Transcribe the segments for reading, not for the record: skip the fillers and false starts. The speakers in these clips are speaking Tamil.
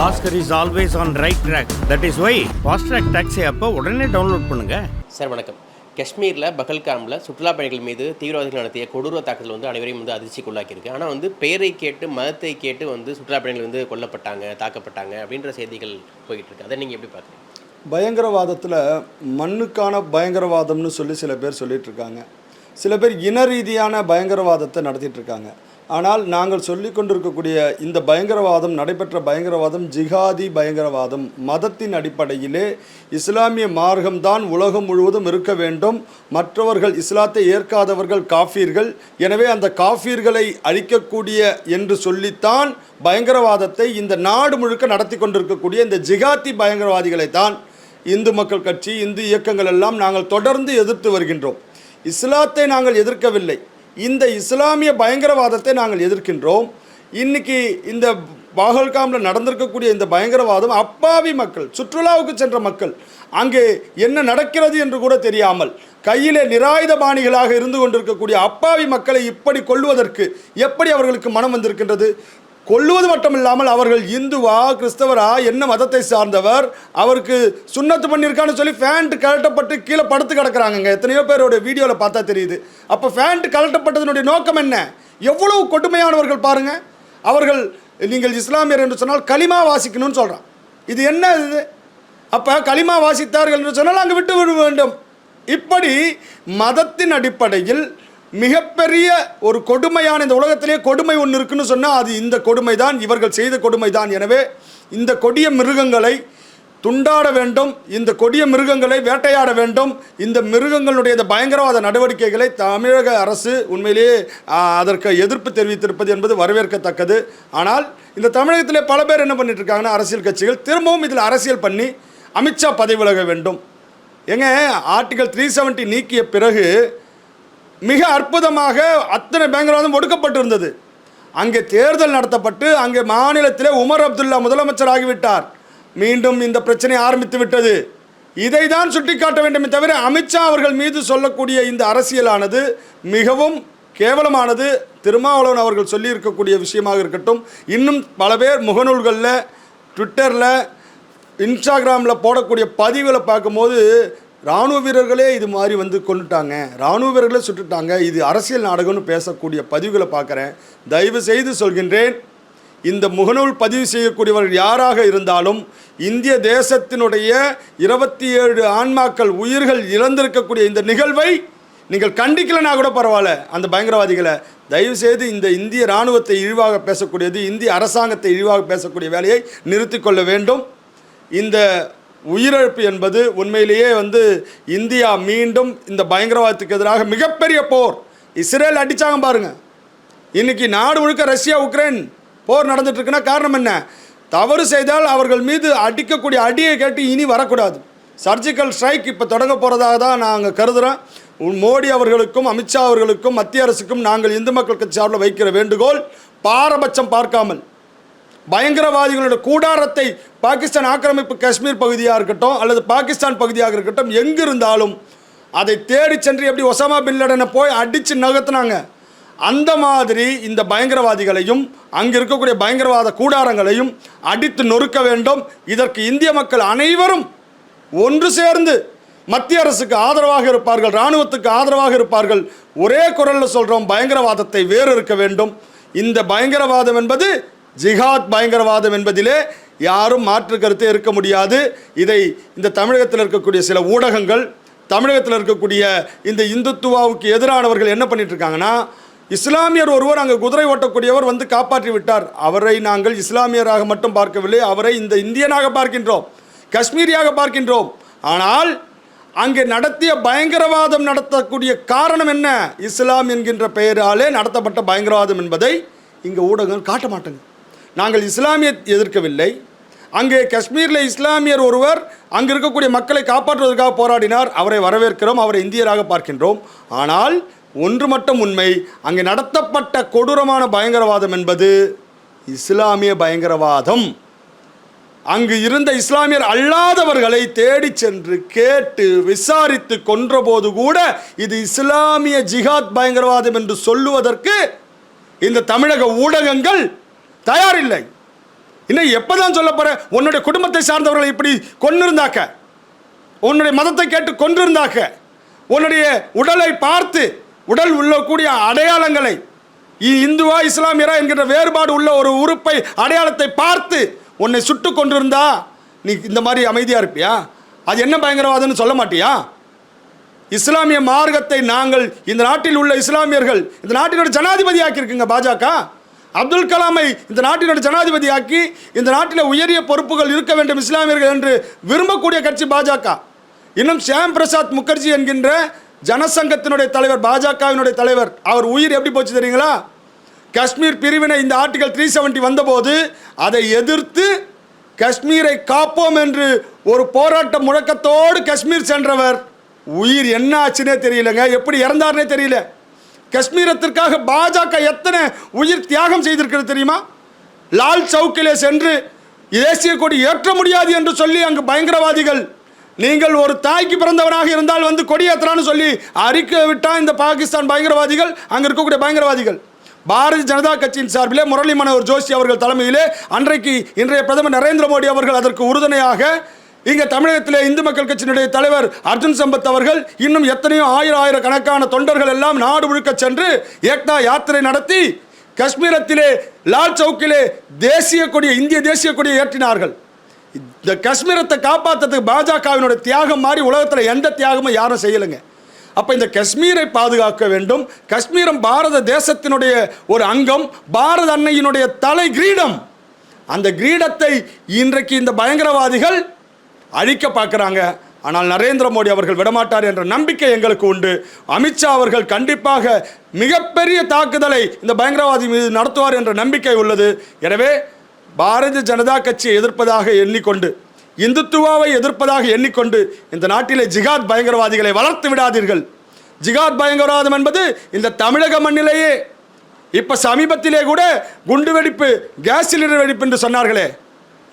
Oscar is always on right track. That is why Fast Track Taxi அப்போ உடனே டவுன்லோட் பண்ணுங்க. சார் வணக்கம். காஷ்மீரில் பகல்காமில் சுற்றுலா பயணிகள் மீது தீவிரவாதிகள் நடத்திய கொடூர தாக்குதல் அனைவரையும் அதிர்ச்சிக்குள்ளாக்கியிருக்கு. ஆனால் பெயரை கேட்டு மதத்தை கேட்டு சுற்றுலா பயணிகள் கொல்லப்பட்டாங்க, தாக்கப்பட்டாங்க அப்படின்ற செய்திகள் போய்கிட்டு இருக்கு. அதை நீங்கள் எப்படி பார்க்குறீங்க? பயங்கரவாதத்தில் மண்ணுக்கான பயங்கரவாதம்னு சில பேர் சொல்லிட்டு இருக்காங்க. சில பேர் இன ரீதியான பயங்கரவாதத்தை நடத்திட்டு இருக்காங்க. ஆனால் நாங்கள் சொல்லி கொண்டிருக்கக்கூடிய இந்த பயங்கரவாதம், நடைபெற்ற பயங்கரவாதம் ஜிஹாதி பயங்கரவாதம். மதத்தின் அடிப்படையிலே இஸ்லாமிய மார்க்கம்தான் உலகம் முழுவதும் இருக்க வேண்டும். மற்றவர்கள் இஸ்லாத்தை ஏற்காதவர்கள் காஃபீர்கள். எனவே அந்த காஃபீர்களை அழிக்கக்கூடிய என்று சொல்லித்தான் பயங்கரவாதத்தை இந்த நாடு முழுக்க நடத்தி கொண்டிருக்கக்கூடிய இந்த ஜிஹாதி பயங்கரவாதிகளைத்தான் இந்து மக்கள் கட்சி, இந்து இயக்கங்கள் எல்லாம் நாங்கள் தொடர்ந்து எதிர்த்து வருகின்றோம். இஸ்லாத்தை நாங்கள் எதிர்க்கவில்லை, இந்த இஸ்லாமிய பயங்கரவாதத்தை நாங்கள் எதிர்க்கின்றோம். இன்றைக்கி இந்த பஹல்காமில் நடந்திருக்கக்கூடிய இந்த பயங்கரவாதம் அப்பாவி மக்கள், சுற்றுலாவுக்கு சென்ற மக்கள், அங்கே என்ன நடக்கிறது என்று கூட தெரியாமல் கையிலே நிராயுதபாணிகளாக இருந்து கொண்டிருக்கக்கூடிய அப்பாவி மக்களை இப்படி கொல்லுவதற்கு எப்படி அவர்களுக்கு மனம் வந்திருக்கின்றது? கொல்லுவது மட்டுமில்லாமல் அவர்கள் இந்துவா கிறிஸ்தவரா, என்ன மதத்தை சார்ந்தவர், அவருக்கு சுன்னத்து பண்ணியிருக்கான்னு சொல்லி ஃபேண்ட் கழட்டப்பட்டு கீழே படுத்து கிடக்கிறாங்க. எத்தனையோ பேரோட வீடியோவில் பார்த்தா தெரியுது. அப்போ ஃபேண்ட் கழட்டப்பட்டதனுடைய நோக்கம் என்ன? எவ்வளவு கொடுமையானவர்கள் பாருங்கள். அவர்கள் நீங்கள் இஸ்லாமியர் என்று சொன்னால் களிமா வாசிக்கணும்னு சொல்கிறான். இது என்ன இது? அப்போ களிமா வாசித்தார்கள் என்று சொன்னால் அங்கே விட்டு விட வேண்டும். இப்படி மதத்தின் அடிப்படையில் மிகப்பெரிய ஒரு கொடுமையான, இந்த உலகத்திலே கொடுமை ஒன்று இருக்குன்னு சொன்னால் அது இந்த கொடுமை தான், இவர்கள் செய்த கொடுமை தான். எனவே இந்த கொடிய மிருகங்களை துண்டாட வேண்டும், இந்த கொடிய மிருகங்களை வேட்டையாட வேண்டும். இந்த மிருகங்களுடைய இந்த பயங்கரவாத நடவடிக்கைகளை தமிழக அரசு உண்மையிலேயே அதற்கு எதிர்ப்பு தெரிவித்திருப்பது என்பது வரவேற்கத்தக்கது. ஆனால் இந்த தமிழகத்திலே பல பேர் என்ன பண்ணிட்டு இருக்காங்கன்னா, அரசியல் கட்சிகள் திரும்பவும் இதில் அரசியல் பண்ணி அமித்ஷா பதவி விலக வேண்டும். ஏங்க, ஆர்டிகல் 370 நீக்கிய பிறகு மிக அற்புதமாக அத்தனை பயங்கரவாதம் ஒடுக்கப்பட்டிருந்தது. அங்கே தேர்தல் நடத்தப்பட்டு அங்கே மாநிலத்திலே உமர் அப்துல்லா முதலமைச்சர் ஆகிவிட்டார். மீண்டும் இந்த பிரச்சனை ஆரம்பித்து விட்டது. இதை தான் சுட்டிக்காட்ட வேண்டுமே தவிர அமித்ஷா அவர்கள் மீது சொல்லக்கூடிய இந்த அரசியலானது மிகவும் கேவலமானது. திருமாவளவன் அவர்கள் சொல்லியிருக்கக்கூடிய விஷயமாக இருக்கட்டும், இன்னும் பல பேர் முகநூல்களில், ட்விட்டரில், இன்ஸ்டாகிராமில் போடக்கூடிய பதிவுகளை பார்க்கும்போது இராணுவ வீரர்களே இது மாதிரி கொண்டுட்டாங்க, இராணுவ வீரர்களே சுட்டுட்டாங்க, இது அரசியல் நாடகம்னு பேசக்கூடிய பதிவுகளை பார்க்குறேன். தயவு செய்து சொல்கின்றேன், இந்த முகநூல் பதிவு செய்யக்கூடியவர்கள் யாராக இருந்தாலும் இந்திய தேசத்தினுடைய 27 ஆன்மாக்கள் உயிர்கள் இழந்திருக்கக்கூடிய இந்த நிகழ்வை நீங்கள் கண்டிக்கலனா கூட பரவாயில்ல. அந்த பயங்கரவாதிகளை தயவு செய்து இந்த இந்திய இராணுவத்தை இழிவாக பேசக்கூடியது, இந்திய அரசாங்கத்தை இழிவாக பேசக்கூடிய வேலையை நிறுத்தி கொள்ள வேண்டும். இந்த உயிரிழப்பு என்பது உண்மையிலேயே இந்தியா மீண்டும் இந்த பயங்கரவாதத்துக்கு எதிராக மிகப்பெரிய போர். இஸ்ரேல் அடித்தாங்க பாருங்க. இன்றைக்கி நாடு முழுக்க ரஷ்யா உக்ரைன் போர் நடந்துட்டுருக்குன்னா காரணம் என்ன? தவறு செய்தால் அவர்கள் மீது அடிக்கக்கூடிய அடியை கேட்டு இனி வரக்கூடாது. சர்ஜிக்கல் ஸ்ட்ரைக் இப்போ தொடங்க போகிறதாக தான் நாங்கள் கருதுகிறோம். மோடி அவர்களுக்கும் அமித்ஷா அவர்களுக்கும் மத்திய அரசுக்கும் நாங்கள் இந்து மக்கள் கட்சி சார்பில் வைக்கிற வேண்டுகோள், பாரபட்சம் பார்க்காமல் பயங்கரவாதிகளுடைய கூடாரத்தை பாகிஸ்தான் ஆக்கிரமிப்பு காஷ்மீர் பகுதியாக இருக்கட்டும் அல்லது பாகிஸ்தான் பகுதியாக இருக்கட்டும், எங்கு இருந்தாலும் அதை தேடி சென்று எப்படி ஒசாமா பின் லேடனை போய் அடித்து நகர்த்தினாங்க, அந்த மாதிரி இந்த பயங்கரவாதிகளையும் அங்கே இருக்கக்கூடிய பயங்கரவாத கூடாரங்களையும் அடித்து நொறுக்க வேண்டும். இதற்கு இந்திய மக்கள் அனைவரும் ஒன்று சேர்ந்து மத்திய அரசுக்கு ஆதரவாக இருப்பார்கள், இராணுவத்துக்கு ஆதரவாக இருப்பார்கள். ஒரே குரலில் சொல்கிறோம், பயங்கரவாதத்தை வேறு இருக்க வேண்டும். இந்த பயங்கரவாதம் என்பது ஜிஹாத் பயங்கரவாதம் என்பதிலே யாரும் மாற்று கருத்தே இருக்க முடியாது. இதை இந்த தமிழகத்தில் இருக்கக்கூடிய சில ஊடகங்கள், தமிழகத்தில் இருக்கக்கூடிய இந்த இந்துத்துவாவுக்கு எதிரானவர்கள் என்ன பண்ணிட்டு இருக்காங்கன்னா, இஸ்லாமியர் ஒருவர் அங்கே குதிரை ஓட்டக்கூடியவர் காப்பாற்றி விட்டார், அவரை நாங்கள் இஸ்லாமியராக மட்டும் பார்க்கவில்லை, அவரை இந்த இந்தியனாக பார்க்கின்றோம், காஷ்மீரியாக பார்க்கின்றோம். ஆனால் அங்கே நடத்திய பயங்கரவாதம் நடத்தக்கூடிய காரணம் என்ன? இஸ்லாம் என்கின்ற பெயராலே நடத்தப்பட்ட பயங்கரவாதம் என்பதை இங்கே ஊடகங்கள் காட்ட மாட்டாங்க. நாங்கள் இஸ்லாமிய எதிர்க்கவில்லை. அங்கே காஷ்மீரில் இஸ்லாமியர் ஒருவர் அங்கே இருக்கக்கூடிய மக்களை காப்பாற்றுவதற்காக போராடினார், அவரை வரவேற்கிறோம், அவரை இந்தியராக பார்க்கின்றோம். ஆனால் ஒன்று மட்டும் உண்மை, அங்கே நடத்தப்பட்ட கொடூரமான பயங்கரவாதம் என்பது இஸ்லாமிய பயங்கரவாதம். அங்கு இருந்த இஸ்லாமியர் அல்லாதவர்களை தேடி சென்று கேட்டு விசாரித்து கொன்றபோது கூட இது இஸ்லாமிய ஜிஹாத் பயங்கரவாதம் என்று சொல்லுவதற்கு இந்த தமிழக ஊடகங்கள் தயாரில்லை. இன்னும் எப்போதான் சொல்ல போற? உன்னுடைய குடும்பத்தை சார்ந்தவர்களை இப்படி கொன்னிருந்தாக்க, உன்னுடைய மதத்தை கேட்டு கொன்றிருந்தாக்க, உன்னுடைய உடலை பார்த்து உடல் உள்ளக்கூடிய அடையாளங்களை, இந்துவா இஸ்லாமியரா என்கிற வேறுபாடு உள்ள ஒரு உறுப்பை அடையாளத்தை பார்த்து உன்னை சுட்டு கொண்டிருந்தா நீ இந்த மாதிரி அமைதியா இருப்பியா? அது என்ன பயங்கரவாதம்னு சொல்ல மாட்டியா? இஸ்லாமிய மார்க்கத்தை நாங்கள் இந்த நாட்டில் உள்ள இஸ்லாமியர்கள் இந்த நாட்டினோட ஜனாதிபதி ஆக்கியிருக்குங்க பாஜக. அப்துல் கலாமை இந்த நாட்டினோட ஜனாதிபதி ஆக்கி இந்த நாட்டில் உயரிய பொறுப்புகள் இருக்க வேண்டும் இஸ்லாமியர்கள் என்று விரும்பக்கூடிய கட்சி பாஜக. இன்னும் ஷியாம் பிரசாத் முகர்ஜி என்கின்ற ஜனசங்கத்தினுடைய தலைவர், பாஜகவினுடைய தலைவர், அவர் உயிர் எப்படி போச்சு தெரியுங்களா? காஷ்மீர் பிரிவினை இந்த ஆர்டிகல் 370 வந்தபோது அதை எதிர்த்து காஷ்மீரை காப்போம் என்று ஒரு போராட்ட முழக்கத்தோடு காஷ்மீர் சென்றவர் உயிர் என்ன ஆச்சுன்னே தெரியலங்க, எப்படி இறந்தார்னே தெரியல. காஷ்மீரத்திற்காக பாஜக எத்தனை உயிர் தியாகம் செய்திருக்கிறது தெரியுமா? லால் சவுக்கிலே சென்று தேசிய கொடி ஏற்ற முடியாது என்று சொல்லி அங்கு பயங்கரவாதிகள், நீங்கள் ஒரு தாய்க்கு பிறந்தவனாக இருந்தால் வந்து கொடி ஏற்றலான்னு சொல்லி அறிக்கை விட்டால் இந்த பாகிஸ்தான் பயங்கரவாதிகள், அங்கே இருக்கக்கூடிய பயங்கரவாதிகள். பாரதிய ஜனதா கட்சியின் சார்பிலே முரளி மனோகர் ஜோஷி அவர்கள் தலைமையிலே இன்றைய பிரதமர் நரேந்திர மோடி அவர்கள் அதற்கு உறுதுணையாக, இங்கே தமிழகத்திலே இந்து மக்கள் கட்சியினுடைய தலைவர் அர்ஜுன் சம்பத் அவர்கள், இன்னும் எத்தனையோ ஆயிரக்கணக்கான தொண்டர்கள் எல்லாம் நாடு முழுக்க சென்று ஏக்தா யாத்திரை நடத்தி காஷ்மீரத்திலே லால் சவுக்கிலே தேசிய கொடியை, இந்திய தேசிய கொடியை ஏற்றினார்கள். இந்த காஷ்மீரத்தை காப்பாற்றுறதுக்கு பாஜகவினுடைய தியாகம் மாதிரி உலகத்தில் எந்த தியாகமும் யாரும் செய்யலைங்க. அப்போ இந்த காஷ்மீரை பாதுகாக்க வேண்டும். காஷ்மீரம் பாரத தேசத்தினுடைய ஒரு அங்கம், பாரத அன்னையினுடைய தலை கிரீடம். அந்த கிரீடத்தை இன்றைக்கு இந்த பயங்கரவாதிகள் அழிக்க பார்க்குறாங்க. ஆனால் நரேந்திர மோடி அவர்கள் விடமாட்டார் என்ற நம்பிக்கை எங்களுக்கு உண்டு. அமித்ஷா அவர்கள் கண்டிப்பாக மிகப்பெரிய தாக்குதலை இந்த பயங்கரவாதி மீது நடத்துவார் என்ற நம்பிக்கை உள்ளது. எனவே பாரதிய ஜனதா கட்சியை எதிர்ப்பதாக எண்ணிக்கொண்டு, இந்துத்துவாவை எதிர்ப்பதாக எண்ணிக்கொண்டு இந்த நாட்டிலே ஜிகாத் பயங்கரவாதிகளை வளர்த்து விடாதீர்கள். ஜிகாத் பயங்கரவாதம் என்பது இந்த தமிழக மண்ணிலேயே இப்போ சமீபத்திலே கூட குண்டு வெடிப்பு, கேஸ் சிலிண்டர் வெடிப்பு என்று சொன்னார்களே,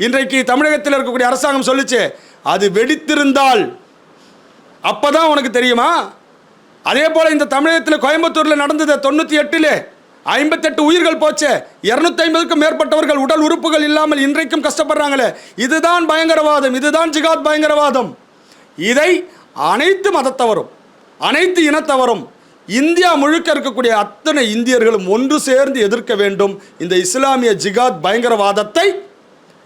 இன்றைக்கு தமிழகத்தில் இருக்கக்கூடிய அரசாங்கம் சொல்லிச்சு, அது வெடித்திருந்தால் அப்பதான் உனக்கு தெரியுமா? அதே போல இந்த தமிழகத்தில் கோயம்புத்தூரில் நடந்தது 98 58 உயிர்கள் போச்சு, 250க்கும் மேற்பட்டவர்கள் உடல் உறுப்புகள் இல்லாமல் இன்றைக்கும் கஷ்டப்படுறாங்களே. இதுதான் பயங்கரவாதம், இதுதான் ஜிகாத் பயங்கரவாதம். இதை அனைத்து மதத்தவரும், அனைத்து இனத்தவரும், இந்தியா முழுக்க இருக்கக்கூடிய அத்தனை இந்தியர்களும் ஒன்று சேர்ந்து எதிர்க்க வேண்டும். இந்த இஸ்லாமிய ஜிகாத் பயங்கரவாதத்தை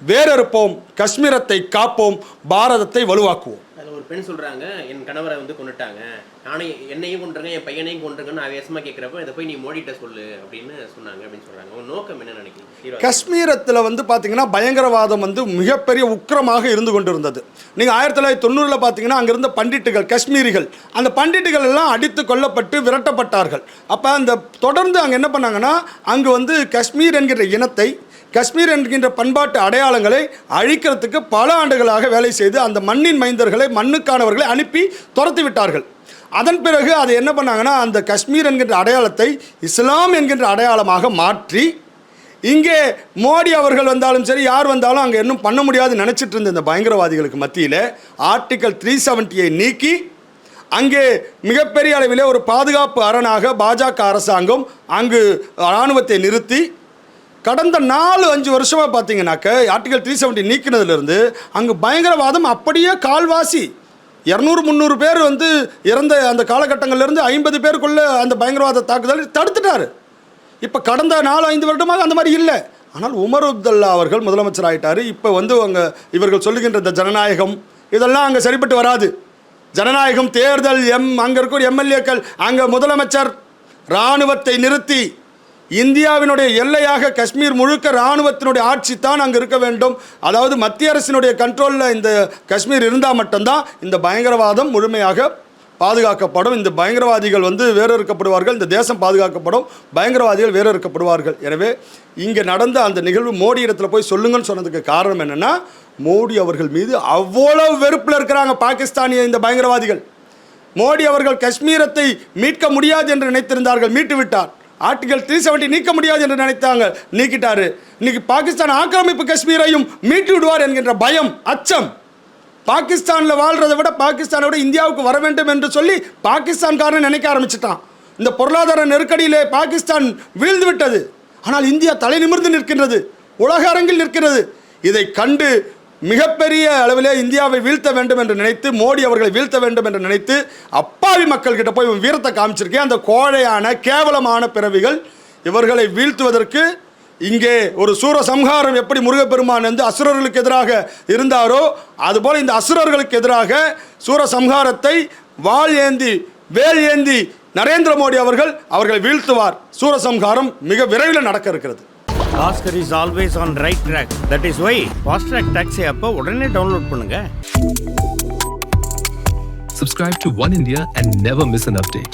வேறறுப்போம், காஷ்மீரத்தை காப்போம், பாரதத்தை வலுவாக்குவோம். அதில் ஒரு பெண் சொல்கிறாங்க, என் கணவரை வந்து கொண்டுட்டாங்க, நானே என்னையும் கொண்டுருங்க, என் பையனையும் கொண்டுருங்கன்னு ஆவேசமாக கேட்குறப்ப இதை போய் நீ மோடிட்ட சொல்லு அப்படின்னு சொன்னாங்க அப்படின்னு சொல்கிறாங்க. உங்கள் நோக்கம் என்ன நினைக்கிறீங்க? காஷ்மீரத்தில் வந்து பார்த்தீங்கன்னா பயங்கரவாதம் வந்து மிகப்பெரிய உக்கிரமாக இருந்து கொண்டிருந்தது. நீங்கள் 1990 பார்த்தீங்கன்னா அங்கே இருந்த பண்டிட்டுகள், காஷ்மீரிகள், அந்த பண்டிட்டுகள் எல்லாம் அடித்து கொல்லப்பட்டு விரட்டப்பட்டார்கள். அப்போ அந்த தொடர்ந்து அங்கே என்ன பண்ணாங்கன்னா, அங்கு வந்து காஷ்மீர் என்கிற இனத்தை, காஷ்மீர் என்கின்ற பண்பாட்டு அடையாளங்களை அழிக்கிறதுக்கு பல ஆண்டுகளாக வேலை செய்து அந்த மண்ணின் மைந்தர்களை, மண்ணுக்கானவர்களை அனுப்பி துரத்தி விட்டார்கள். அதன் பிறகு அதை என்ன பண்ணாங்கன்னா, அந்த காஷ்மீர் என்கின்ற அடையாளத்தை இஸ்லாம் என்கின்ற அடையாளமாக மாற்றி, இங்கே மோடி அவர்கள் வந்தாலும் சரி, யார் வந்தாலும் அங்கே இன்னும் பண்ண முடியாதுன்னு நினச்சிட்டு இருந்த இந்த பயங்கரவாதிகளுக்கு மத்தியில் ஆர்டிகல் 370 நீக்கி அங்கே மிகப்பெரிய அளவிலே ஒரு பாதுகாப்பு அரணாக பாஜக அரசாங்கம் அங்கு இராணுவத்தை நிறுத்தி கடந்த 4-5 வருஷமாக பார்த்தீங்கன்னாக்க ஆர்டிகல் 370 நீக்கினதுலேருந்து அங்கு பயங்கரவாதம் அப்படியே கால்வாசி 200-300 பேர் வந்து இறந்த அந்த காலகட்டங்கள்லேருந்து 50 பேருக்குள்ளே அந்த பயங்கரவாத தாக்குதல் தடுத்துட்டார். இப்போ கடந்த 4-5 வருடமாக அந்த மாதிரி இல்லை. ஆனால் உமர் அப்துல்லா அவர்கள் முதலமைச்சர் ஆகிட்டார். இப்போ வந்து இவர்கள் சொல்லுகின்ற இந்த ஜனநாயகம் இதெல்லாம் அங்கே சரிப்பட்டு வராது. ஜனநாயகம், தேர்தல், அங்கே இருக்கிற எம்எல்ஏக்கள், அங்கே முதலமைச்சர் இராணுவத்தை நிறுத்தி, இந்தியாவினுடைய எல்லையாக காஷ்மீர் முழுக்க இராணுவத்தினுடைய ஆட்சி தான் அங்கே இருக்க வேண்டும். அதாவது மத்திய அரசினுடைய கண்ட்ரோலில் இந்த காஷ்மீர் இருந்தால் மட்டும்தான் இந்த பயங்கரவாதம் முழுமையாக பாதுகாக்கப்படும். இந்த பயங்கரவாதிகள் வந்து வேறறுக்கப்படுவார்கள், இந்த தேசம் பாதுகாக்கப்படும், பயங்கரவாதிகள் வேறறுக்கப்படுவார்கள். எனவே இங்கே நடந்த அந்த நிகழ்வு மோடி இடத்துல போய் சொல்லுங்கன்னு சொன்னதுக்கு காரணம் என்னென்னா, மோடி அவர்கள் மீது அவ்வளவு வெறுப்பில் இருக்கிறாங்க பாகிஸ்தானிய இந்த பயங்கரவாதிகள். மோடி அவர்கள் காஷ்மீரத்தை மீட்க முடியாது என்று நினைத்திருந்தார்கள், மீட்டு விட்டார். ஆர்டிகல் 370 நீக்க முடியாது என்று நினைத்தாங்க, நீக்கிட்டாரு. இன்னைக்கு பாகிஸ்தான் ஆக்கிரமிப்பு காஷ்மீரையும் மீட்டு விடுவார் என்கின்ற பயம், அச்சம். பாகிஸ்தானில் வாழ்றதை விட பாகிஸ்தானை விட இந்தியாவுக்கு வர வேண்டும் என்று சொல்லி பாகிஸ்தான்காரன் நினைக்க ஆரம்பிச்சிட்டான். இந்த பொருளாதார நெருக்கடியிலே பாகிஸ்தான் வீழ்ந்து விட்டது. ஆனால் இந்தியா தலை நிமிர்ந்து நிற்கின்றது. உலக அரங்கில் நிற்கிறது. இதை கண்டு மிகப்பெரிய அளவிலே இந்தியாவை வீழ்த்த வேண்டும் என்று நினைத்து, மோடி அவர்களை வீழ்த்த வேண்டும் என்று நினைத்து அப்பாவி மக்கள்கிட்ட போய் இவன் வீரத்தை காமிச்சிருக்கேன். அந்த கோழையான கேவலமான பிறவிகள் இவர்களை வீழ்த்துவதற்கு இங்கே ஒரு சூரசம்ஹாரம் எப்படி முருகப்பெருமான் வந்து அசுரர்களுக்கு எதிராக இருந்தாரோ அதுபோல் இந்த அசுரர்களுக்கு எதிராக சூரசம்ஹாரத்தை வாள் ஏந்தி வேல் ஏந்தி நரேந்திர மோடி அவர்களை வீழ்த்துவார். சூரசம்ஹாரம் மிக விரைவில் நடக்க இருக்கிறது. Oscar is always on right track. That is why fast track taxi அப்போ உடனே டவுன்லோட் பண்ணுங்க. Subscribe to One India and never miss an update.